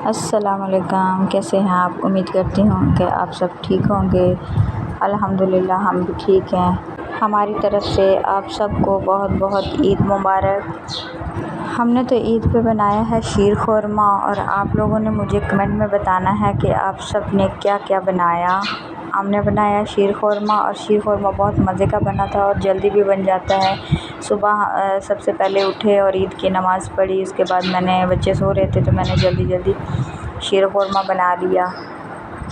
अस्सलामुअलैकुम, कैसे हैं आप? उम्मीद करती हूँ कि आप सब ठीक होंगे। अल्हम्दुलिल्लाह हम भी ठीक हैं। हमारी तरफ़ से आप सबको बहुत बहुत ईद मुबारक। हमने तो ईद पे बनाया है शीर खुरमा और आप लोगों ने मुझे कमेंट में बताना है कि आप सब ने क्या क्या बनाया। हमने बनाया शीर खुरमा और शीर खुरमा बहुत मज़े का बना था और जल्दी भी बन जाता है। सुबह सबसे पहले उठे और ईद की नमाज़ पढ़ी, उसके बाद मैंने बच्चे सो रहे थे तो मैंने जल्दी जल्दी शीर खुरमा बना लिया।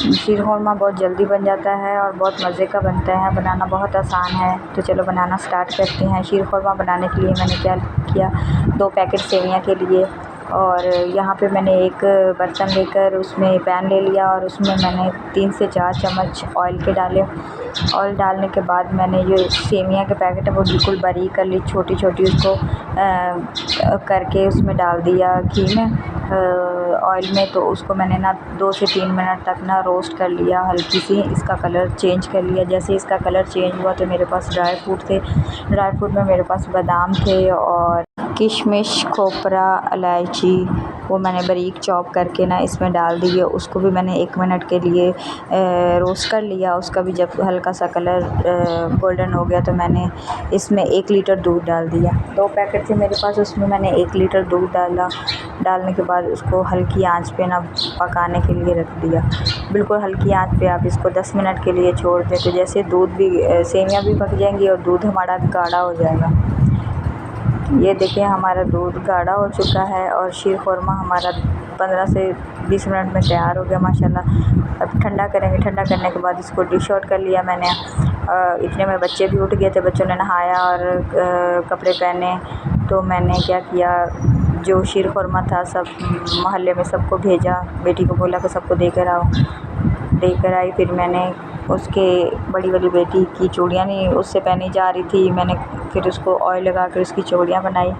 शीर खुरमा बहुत जल्दी बन जाता है और बहुत मज़े का बनता है, बनाना बहुत आसान है। तो चलो बनाना स्टार्ट करते हैं। शीर खुरमा बनाने के लिए मैंने क्या किया, 2 पैकेट सेवियां के लिए और यहाँ पे मैंने एक बर्तन लेकर उसमें पैन ले लिया और उसमें मैंने 3 से 4 चम्मच ऑयल के डाले। ऑयल डालने के बाद मैंने जो सेवियां के पैकेट है वो बिल्कुल बारीक कर ली, छोटी छोटी उसको करके उसमें डाल दिया घी में, ऑयल में। तो उसको मैंने ना 2 से 3 मिनट तक ना रोस्ट कर लिया, हल्की सी इसका कलर चेंज कर लिया। जैसे इसका कलर चेंज हुआ तो मेरे पास ड्राई फ्रूट थे, ड्राई फ्रूट में मेरे पास बादाम थे और किशमिश, खोपरा, इलायची, वो मैंने बारीक चॉप करके ना इसमें डाल दिए। उसको भी मैंने 1 मिनट के लिए रोस्ट कर लिया। उसका भी जब हल्का सा कलर गोल्डन हो गया तो मैंने इसमें 1 लीटर दूध डाल दिया। 2 पैकेट थे मेरे पास, उसमें मैंने 1 लीटर दूध डाला। डालने के बाद उसको हल्की आंच पे ना पकाने के लिए रख दिया। बिल्कुल हल्की आंच पे आप इसको 10 मिनट के लिए छोड़ दें तो जैसे दूध भी सेवियां भी पक जाएंगी और दूध हमारा गाढ़ा हो जाएगा। ये देखिए हमारा दूध गाढ़ा हो चुका है और शीर खुरमा हमारा 15 से 20 मिनट में तैयार हो गया माशाल्लाह। अब ठंडा करेंगे, ठंडा करने के बाद इसको डिश आउट कर लिया मैंने। इतने में बच्चे भी उठ गए थे, बच्चों ने नहाया और कपड़े पहने। तो मैंने क्या किया, जो शीर खुरमा था सब मोहल्ले में सबको भेजा, बेटी को बोला कि सबको देकर आओ। देकर आई, फिर मैंने उसके बड़ी वाली बेटी की चूड़ियाँ नहीं उससे पहनी जा रही थी, मैंने फिर उसको ऑयल लगा कर उसकी चूड़ियाँ बनाई।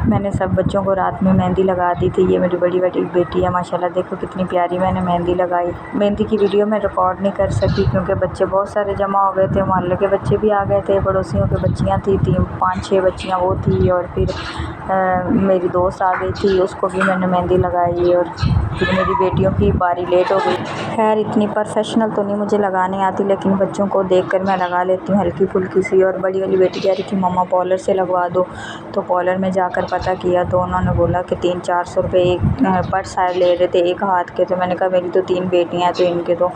मैंने सब बच्चों को रात में मेहंदी लगा दी थी। ये मेरी बड़ी वाली बेटी है माशाल्लाह, देखो कितनी प्यारी मैंने मेहंदी लगाई। मेहंदी की वीडियो मैं रिकॉर्ड नहीं कर सकी क्योंकि बच्चे बहुत सारे जमा हो गए थे, मोहल्ले के बच्चे भी आ गए थे, पड़ोसियों की बच्चियाँ थी 5-6 बच्चियाँ वो थी और फिर मेरी दोस्त आ गई थी, उसको भी मैंने मेहंदी लगाई और फिर मेरी बेटियों की बारी लेट हो गई। खैर इतनी प्रोफेशनल तो नहीं मुझे लगाने आती, लेकिन बच्चों को देखकर मैं लगा लेती हूँ हल्की फुल्की सी। और बड़ी वाली बेटी कह रही थी मम्मा पॉलर से लगवा दो, तो पॉलर में जाकर पता किया तो उन्होंने बोला कि 300-400 रुपये एक पर साइड ले रहे थे एक हाथ के। तो मैंने कहा मेरी तो 3 बेटियाँ हैं तो इनके तो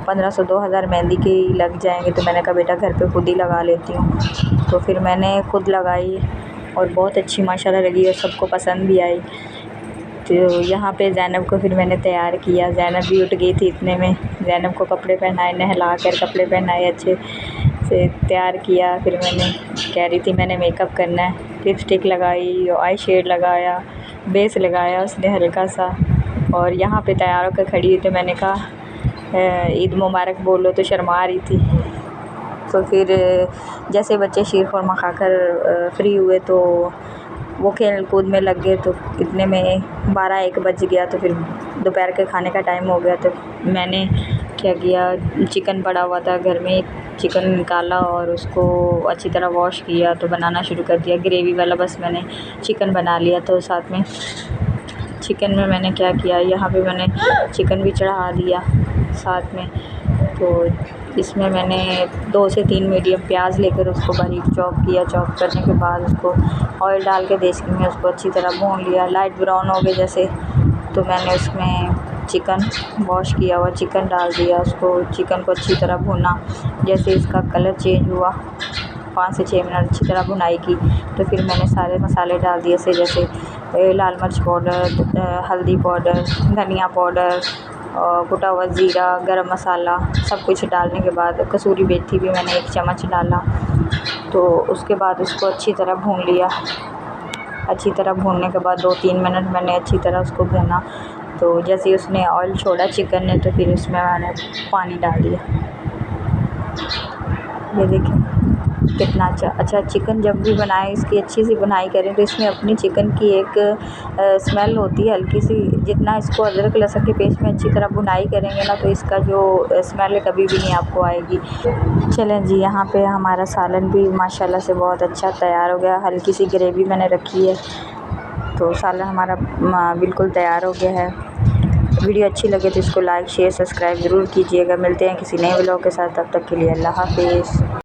1500-2000 मेहंदी के ही लग जाएंगे। तो मैंने कहा बेटा घर पे खुद ही लगा लेती हूँ। तो फिर मैंने खुद लगाई और बहुत अच्छी माशाल्लाह लगी और सबको पसंद भी आई। तो यहाँ पे ज़ैनब को फिर मैंने तैयार किया, ज़ैनब भी उठ गई थी इतने में। ज़ैनब को कपड़े पहनाए, नहला कर कपड़े पहनाए, अच्छे से तैयार किया। फिर मैंने कह रही थी मैंने मेकअप करना है, लिपस्टिक लगाई, आई शेड लगाया, बेस लगाया उसने हल्का सा। और यहाँ पे तैयार होकर खड़ी हुई तो मैंने कहा ईद मुबारक बोलो, तो शर्मा रही थी। तो फिर जैसे बच्चे शीर खुरमा खाकर फ्री हुए तो वो खेल कूद में लग गए। तो इतने में 12-1 बज गया, तो फिर दोपहर के खाने का टाइम हो गया। तो मैंने क्या किया, चिकन पड़ा हुआ था घर में, चिकन निकाला और उसको अच्छी तरह वॉश किया तो बनाना शुरू कर दिया ग्रेवी वाला। बस मैंने चिकन बना लिया। तो साथ में चिकन में मैंने क्या किया, यहाँ पे मैंने चिकन भी चढ़ा दिया साथ में। तो इसमें मैंने 2 से 3 मीडियम प्याज लेकर उसको बारीक चॉप किया। चॉप करने के बाद उसको ऑयल डाल के देसी में उसको अच्छी तरह भून लिया, लाइट ब्राउन हो गए जैसे। तो मैंने उसमें चिकन वॉश किया हुआ चिकन डाल दिया, उसको चिकन को अच्छी तरह भुना। जैसे इसका कलर चेंज हुआ 5 से 6 मिनट अच्छी तरह भुनाई की। तो फिर मैंने सारे मसाले डाल दिए जैसे लाल मिर्च पाउडर, हल्दी पाउडर, धनिया पाउडर, कुटा हुआ ज़ीरा, गरम मसाला, सब कुछ डालने के बाद कसूरी मेथी भी मैंने 1 चम्मच डाला। तो उसके बाद उसको अच्छी तरह भून लिया। अच्छी तरह भूनने के बाद 2-3 मिनट मैंने अच्छी तरह उसको भूना। तो जैसे ही उसने ऑयल छोड़ा चिकन ने तो फिर उसमें मैंने पानी डाल दिया। ये देखिए कितना अच्छा चिकन जब भी बनाए इसकी अच्छी सी बुनाई करें तो इसमें अपनी चिकन की एक स्मेल होती है हल्की सी। जितना इसको अदरक लहसुन के पेस्ट में अच्छी तरह बुनाई करेंगे ना तो इसका जो स्मेल है कभी भी नहीं आपको आएगी। चलें जी, यहाँ पे हमारा सालन भी माशाल्लाह से बहुत अच्छा तैयार हो गया। हल्की सी ग्रेवी मैंने रखी है तो सालन हमारा बिल्कुल तैयार हो गया है। वीडियो अच्छी लगे तो इसको लाइक शेयर सब्सक्राइब ज़रूर कीजिएगा। मिलते हैं किसी नए व्लॉग के साथ, तब तक के लिए अल्लाह हाफिज़।